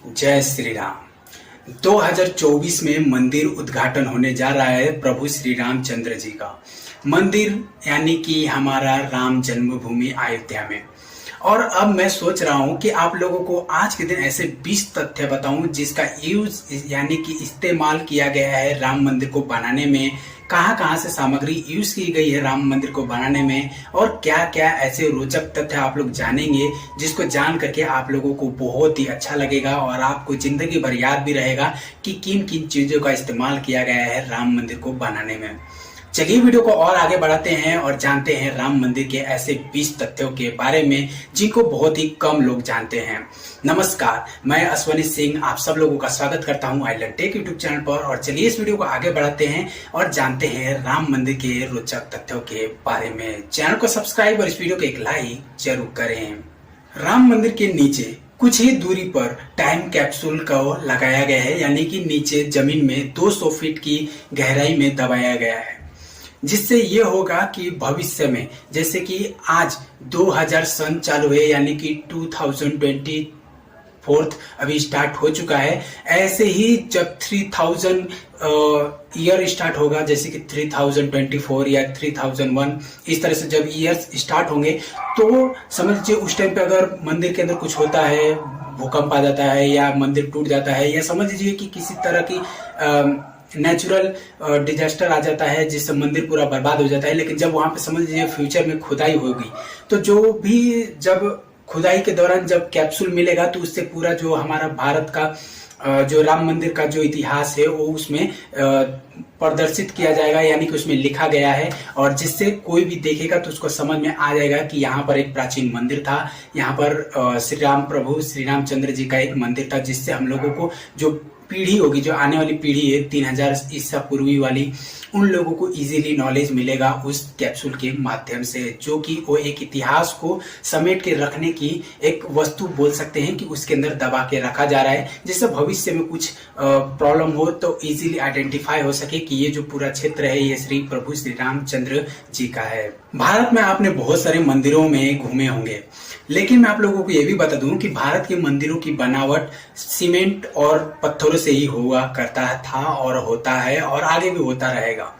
जय श्री राम। 2024 में मंदिर उद्घाटन होने जा रहा है प्रभु श्री रामचंद्र जी का मंदिर, यानी कि हमारा राम जन्मभूमि अयोध्या में। और अब मैं सोच रहा हूं कि आप लोगों को आज के दिन ऐसे 20 तथ्य बताऊं जिसका यूज यानी कि इस्तेमाल किया गया है राम मंदिर को बनाने में। कहां कहां से सामग्री यूज की गई है राम मंदिर को बनाने में, और क्या क्या ऐसे रोचक तथ्य आप लोग जानेंगे जिसको जान करके आप लोगों को बहुत ही अच्छा लगेगा और आपको जिंदगी भर याद भी रहेगा कि किन किन चीजों का इस्तेमाल किया गया है राम मंदिर को बनाने में। चलिए वीडियो को और आगे बढ़ाते हैं और जानते हैं राम मंदिर के ऐसे 20 तथ्यों के बारे में जिनको बहुत ही कम लोग जानते हैं। नमस्कार, मैं अश्वनी सिंह आप सब लोगों का स्वागत करता हूं I learn take YouTube channel पर। और चलिए इस वीडियो को आगे बढ़ाते हैं और जानते हैं राम मंदिर के रोचक तथ्यों के बारे में। चैनल को सब्सक्राइब और इस वीडियो को एक लाइक जरूर करें। राम मंदिर के नीचे कुछ ही दूरी पर टाइम कैप्सूल को लगाया गया है, यानी कि नीचे जमीन में 200 फीट की गहराई में दबाया गया है, जिससे ये होगा कि भविष्य में जैसे कि आज 2000 सन चालू है, यानी कि 2024 अभी स्टार्ट हो चुका है, ऐसे ही जब 3000 ईयर स्टार्ट होगा, जैसे कि 3024 या 3001 इस तरह से जब ईयर्स स्टार्ट होंगे तो समझ लीजिए उस टाइम पे अगर मंदिर के अंदर कुछ होता है, भूकंप आ जाता है या मंदिर टूट जाता है, या समझ लीजिए कि किसी तरह की नेचुरल डिजास्टर आ जाता है जिससे मंदिर पूरा बर्बाद हो जाता है। लेकिन जब वहां पे समझ लीजिए फ्यूचर में खुदाई होगी तो जो भी जब खुदाई के दौरान जब कैप्सूल मिलेगा तो उससे पूरा जो हमारा भारत का जो राम मंदिर का जो इतिहास है वो उसमें प्रदर्शित किया जाएगा, यानी कि उसमें लिखा गया है, और जिससे कोई भी देखेगा तो उसको समझ में आ जाएगा कि यहाँ पर एक प्राचीन मंदिर था, यहाँ पर प्रभु श्री रामचंद्र जी का एक मंदिर था, जिससे हम लोगों को जो पीढ़ी होगी, जो आने वाली पीढ़ी है 3000 ईसा पूर्वी वाली, उन लोगों को इजीली नॉलेज मिलेगा उस कैप्सूल के माध्यम से, जो कि वो एक इतिहास को समेट के रखने की एक वस्तु बोल सकते हैं कि उसके अंदर दबा के रखा जा रहा है, जिससे भविष्य में कुछ प्रॉब्लम हो तो इजीली आइडेंटिफाई हो सके कि ये जो पूरा क्षेत्र है ये श्री प्रभु श्री रामचंद्र जी का है। भारत में आपने बहुत सारे मंदिरों में घूमे होंगे, लेकिन मैं आप लोगों को यह भी बता दूं कि भारत के मंदिरों की बनावट सीमेंट और पत्थरों से ही हुआ करता था और होता है और आगे भी होता रहेगा।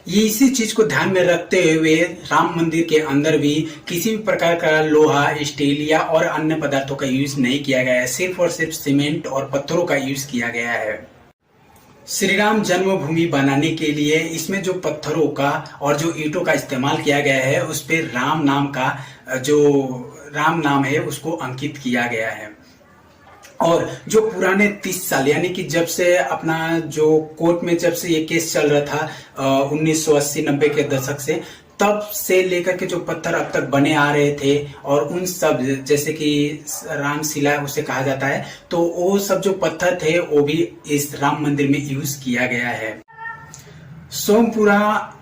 ये इसी चीज को ध्यान में रखते हुए राम मंदिर के अंदर भी किसी भी प्रकार का लोहा, स्टील या और अन्य पदार्थों का यूज नहीं किया गया है, सिर्फ और सिर्फ सीमेंट और पत्थरों का यूज किया गया है। श्री राम जन्मभूमि बनाने के लिए इसमें जो पत्थरों का और जो ईंटों का इस्तेमाल किया गया है उस पे राम नाम का जो राम नाम है उसको अंकित किया गया है। और जो पुराने 30 साल यानी कि जब से अपना जो कोर्ट में जब से ये केस चल रहा था 1980-90 के दशक से, तब से लेकर के जो पत्थर अब तक बने आ रहे थे और उन सब जैसे कि रामशिला उसे कहा जाता है, तो वो सब जो पत्थर थे वो भी इस राम मंदिर में यूज किया गया है। सोमपुरा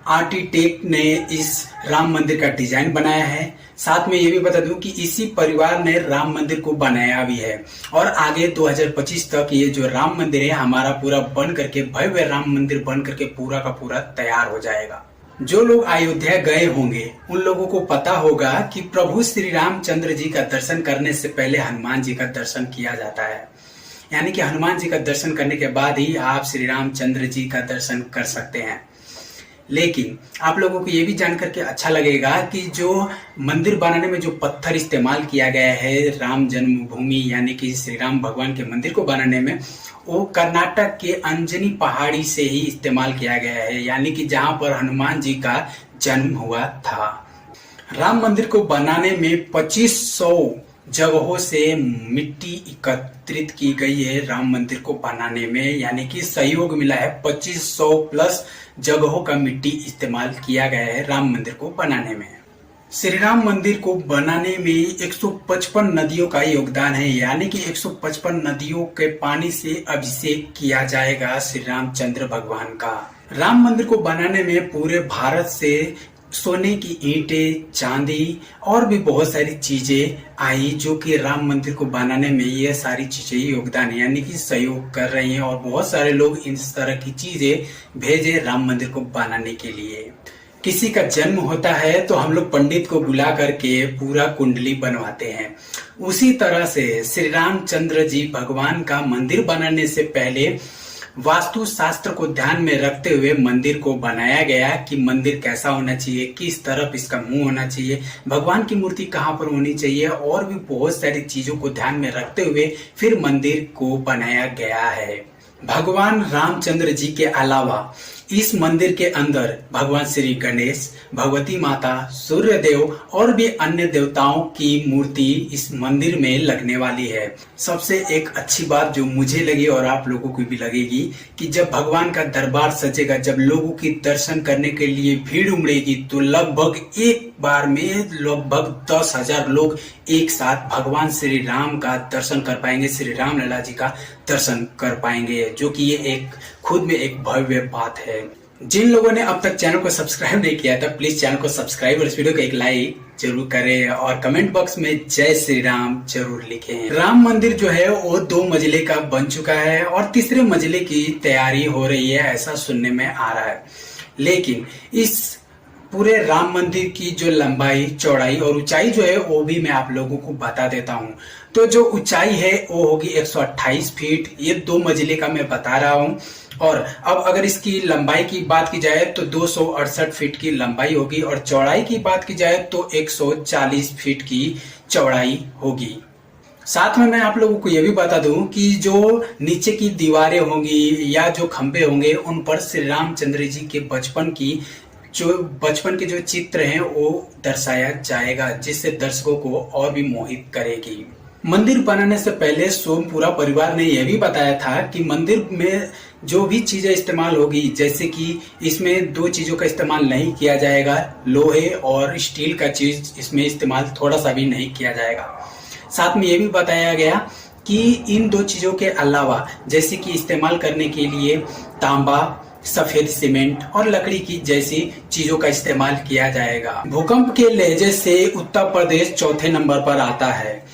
आर्किटेक्ट ने इस राम मंदिर का डिजाइन बनाया है। साथ में ये भी बता दूं कि इसी परिवार ने राम मंदिर को बनाया भी है, और आगे 2025 तक ये जो राम मंदिर है हमारा पूरा बन करके भव्य राम मंदिर बन करके पूरा का पूरा तैयार हो जाएगा। जो लोग अयोध्या गए होंगे उन लोगों को पता होगा कि प्रभु श्री रामचंद्र जी का दर्शन करने से पहले हनुमान जी का दर्शन किया जाता है, यानी कि हनुमान जी का दर्शन करने के बाद ही आप श्री रामचंद्र जी का दर्शन कर सकते हैं। लेकिन आप लोगों को ये भी जानकर के अच्छा लगेगा कि जो मंदिर बनाने में जो पत्थर इस्तेमाल किया गया है राम जन्मभूमि यानी कि श्री राम भगवान के मंदिर को बनाने में, वो कर्नाटक के अंजनी पहाड़ी से ही इस्तेमाल किया गया है, यानी कि जहां पर हनुमान जी का जन्म हुआ था। राम मंदिर को बनाने में 2500 जगहों से मिट्टी एकत्रित की गई है राम मंदिर को बनाने में, यानी कि सहयोग मिला है। 2500 प्लस जगहों का मिट्टी इस्तेमाल किया गया है राम मंदिर को बनाने में। श्री राम मंदिर को बनाने में 155 नदियों का योगदान है, यानी कि 155 नदियों के पानी से अभिषेक किया जाएगा श्री रामचंद्र भगवान का। राम मंदिर को बनाने में पूरे भारत से सोने की ईंटें, चांदी और भी बहुत सारी चीजें आई, जो कि राम मंदिर को बनाने में ये सारी चीजें योगदान है, यानी कि सहयोग कर रही हैं, और बहुत सारे लोग इस तरह की चीजें भेजे राम मंदिर को बनाने के लिए। किसी का जन्म होता है तो हम लोग पंडित को बुला करके पूरा कुंडली बनवाते हैं। उसी तरह से श्री रामचंद्र जी भगवान का मंदिर बनाने से पहले वास्तु शास्त्र को ध्यान में रखते हुए मंदिर को बनाया गया कि मंदिर कैसा होना चाहिए, किस तरफ इसका मुंह होना चाहिए, भगवान की मूर्ति कहाँ पर होनी चाहिए, और भी बहुत सारी चीजों को ध्यान में रखते हुए फिर मंदिर को बनाया गया है। भगवान रामचंद्र जी के अलावा इस मंदिर के अंदर भगवान श्री गणेश, भगवती माता, सूर्य देव और भी अन्य देवताओं की मूर्ति इस मंदिर में लगने वाली है। सबसे एक अच्छी बात जो मुझे लगी और आप लोगों को भी लगेगी कि जब भगवान का दरबार सजेगा, जब लोगों की दर्शन करने के लिए भीड़ उमड़ेगी, तो लगभग एक बार में लगभग 10,000 लोग एक साथ भगवान श्री राम का दर्शन कर पाएंगे, श्री राम लला जी का दर्शन कर पाएंगे, जो कि ये एक खुद में एक भव्य बात है। जिन लोगों ने अब तक चैनल को सब्सक्राइब नहीं किया था, प्लीज चैनल को सब्सक्राइब और इस वीडियो को एक लाइक जरूर करें और कमेंट बॉक्स में जय श्री राम जरूर लिखें। राम मंदिर जो है वो 2 मंजिले का बन चुका है और तीसरे मंजिले की तैयारी हो रही है, ऐसा सुनने में आ रहा है। लेकिन इस पूरे राम मंदिर की जो लंबाई, चौड़ाई और ऊंचाई जो है वो भी मैं आप लोगों को बता देता हूं। तो जो ऊंचाई है वो होगी 128 फीट, ये 2 मंजिले का मैं बता रहा हूं। और अब अगर इसकी लंबाई की बात की जाए तो 268 फीट की लंबाई होगी और चौड़ाई की बात की जाए तो 140 फीट की चौड़ाई होगी। साथ में मैं आप लोगों को यह भी बता दूं कि जो नीचे की दीवारें होंगी या जो खंभे होंगे उन पर श्री रामचंद्र जी के बचपन के जो चित्र हैं वो दर्शाया जाएगा, जिससे दर्शकों को और भी मोहित करेगी। मंदिर बनाने से पहले सोमपुरा परिवार ने यह भी बताया था कि मंदिर में जो भी चीजें इस्तेमाल होगी, जैसे कि इसमें 2 चीजों का इस्तेमाल नहीं किया जाएगा, लोहे और स्टील का चीज इसमें इस्तेमाल थोड़ा सा भी नहीं किया जाएगा। साथ में यह भी बताया गया कि इन 2 चीजों के अलावा जैसे कि इस्तेमाल करने के लिए तांबा, सफेद सीमेंट और लकड़ी की जैसी चीजों का इस्तेमाल किया जाएगा। भूकंप के लहजे से उत्तर प्रदेश 4थे नंबर पर आता है,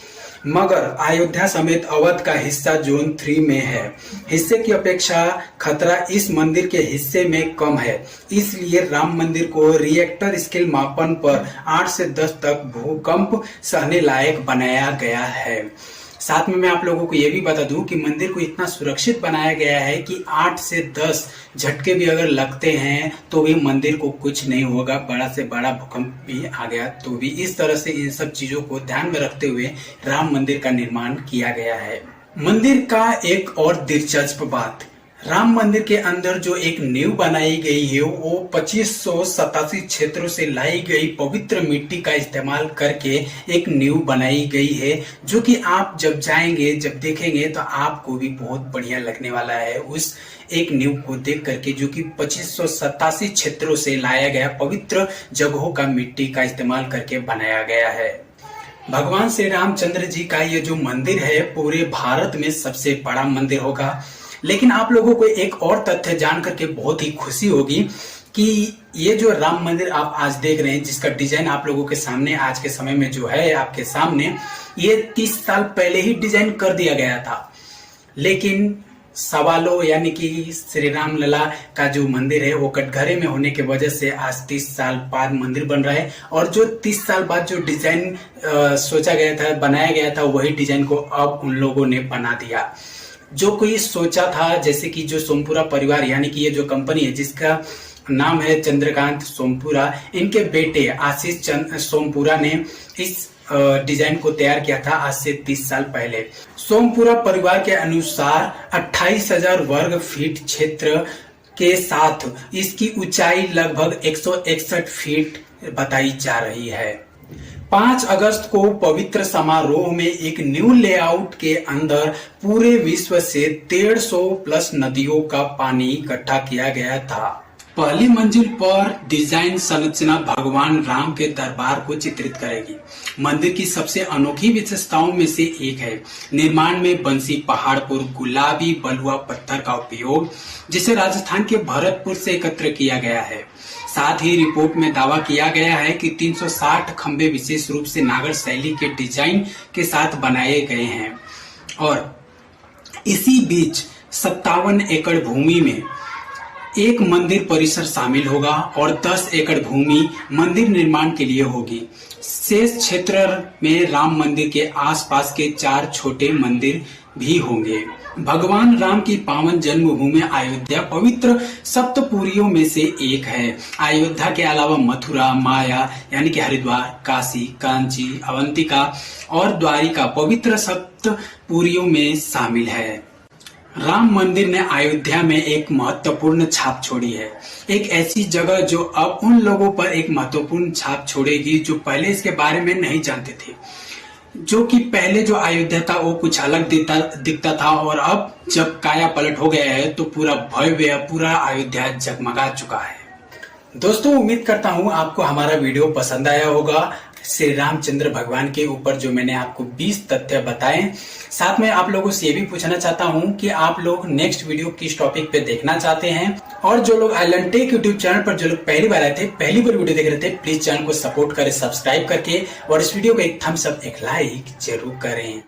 मगर अयोध्या समेत अवध का हिस्सा जोन 3 में है। हिस्से की अपेक्षा खतरा इस मंदिर के हिस्से में कम है, इसलिए राम मंदिर को रिएक्टर स्केल मापन पर 8 से 10 तक भूकंप सहने लायक बनाया गया है। साथ में मैं आप लोगों को यह भी बता दूं कि मंदिर को इतना सुरक्षित बनाया गया है कि 8 से 10 झटके भी अगर लगते हैं तो भी मंदिर को कुछ नहीं होगा, बड़ा से बड़ा भूकंप भी आ गया तो भी। इस तरह से इन सब चीजों को ध्यान में रखते हुए राम मंदिर का निर्माण किया गया है। मंदिर का एक और दिलचस्प बात, राम मंदिर के अंदर जो एक नींव बनाई गई है वो 2587 क्षेत्रों से लाई गई पवित्र मिट्टी का इस्तेमाल करके एक नींव बनाई गई है, जो कि आप जब जाएंगे, जब देखेंगे तो आपको भी बहुत बढ़िया लगने वाला है उस एक नींव को देख करके, जो कि 2587 क्षेत्रों से लाया गया पवित्र जगहों का मिट्टी का इस्तेमाल करके बनाया गया है। भगवान श्री रामचंद्र जी का ये जो मंदिर है पूरे भारत में सबसे बड़ा मंदिर होगा। लेकिन आप लोगों को एक और तथ्य जान करके बहुत ही खुशी होगी कि ये जो राम मंदिर आप आज देख रहे हैं, जिसका डिजाइन आप लोगों के सामने आज के समय में जो है आपके सामने, ये 30 साल पहले ही डिजाइन कर दिया गया था। लेकिन सवालों यानी कि श्री राम लला का जो मंदिर है वो कटघरे में होने की वजह से आज 30 साल बाद मंदिर बन रहा है, और जो 30 साल बाद जो डिजाइन सोचा गया था, बनाया गया था, वही डिजाइन को अब उन लोगों ने बना दिया। जो कोई सोचा था, जैसे कि जो सोमपुरा परिवार यानी कि ये जो कंपनी है जिसका नाम है चंद्रकांत सोमपुरा, इनके बेटे आशीष सोमपुरा ने इस डिजाइन को तैयार किया था आज से 30 साल पहले। सोमपुरा परिवार के अनुसार 28,000 वर्ग फीट क्षेत्र के साथ इसकी ऊंचाई लगभग 161 फीट बताई जा रही है। 5 अगस्त को पवित्र समारोह में एक न्यू लेआउट के अंदर पूरे विश्व से 150 प्लस नदियों का पानी इकट्ठा किया गया था। पहली मंजिल पर डिजाइन संरचना भगवान राम के दरबार को चित्रित करेगी। मंदिर की सबसे अनोखी विशेषताओं में से एक है निर्माण में बंसी पहाड़पुर गुलाबी बलुआ पत्थर का उपयोग, जिसे राजस्थान के भरतपुर से एकत्र किया गया है। साथ ही रिपोर्ट में दावा किया गया है कि 360 खंभे विशेष रूप से नागर शैली के डिजाइन के साथ बनाए गए हैं और इसी बीच 57 एकड़ भूमि में एक मंदिर परिसर शामिल होगा और 10 एकड़ भूमि मंदिर निर्माण के लिए होगी। शेष क्षेत्र में राम मंदिर के आसपास के 4 छोटे मंदिर भी होंगे। भगवान राम की पावन जन्मभूमि अयोध्या पवित्र सप्तपुरियों में से एक है। अयोध्या के अलावा मथुरा, माया यानी कि हरिद्वार, काशी, कांची, अवंतिका और द्वारिका पवित्र सप्तपुरियों में शामिल है। राम मंदिर ने अयोध्या में एक महत्वपूर्ण छाप छोड़ी है। एक ऐसी जगह जो अब उन लोगों पर एक महत्वपूर्ण छाप छोड़ेगी जो पहले इसके बारे में नहीं जानते थे। जो कि पहले जो अयोध्या था वो कुछ अलग दिखता था और अब जब काया पलट हो गया है तो पूरा भव्य पूरा अयोध्या जगमगा चुका है। दोस्तों, उम्मीद करता हूँ आपको हमारा वीडियो पसंद आया होगा। श्री रामचंद्र भगवान के ऊपर जो मैंने आपको 20 तथ्य बताए। साथ में आप लोगों से ये भी पूछना चाहता हूँ कि आप लोग नेक्स्ट वीडियो किस टॉपिक पे देखना चाहते हैं। और जो लोग आइलैंड टेक यूट्यूब चैनल पर जो लोग पहली बार आए थे, पहली बार वीडियो देख रहे थे, प्लीज चैनल को सपोर्ट करें सब्सक्राइब करके और इस वीडियो को एक थम्स अप, एक लाइक जरूर करें।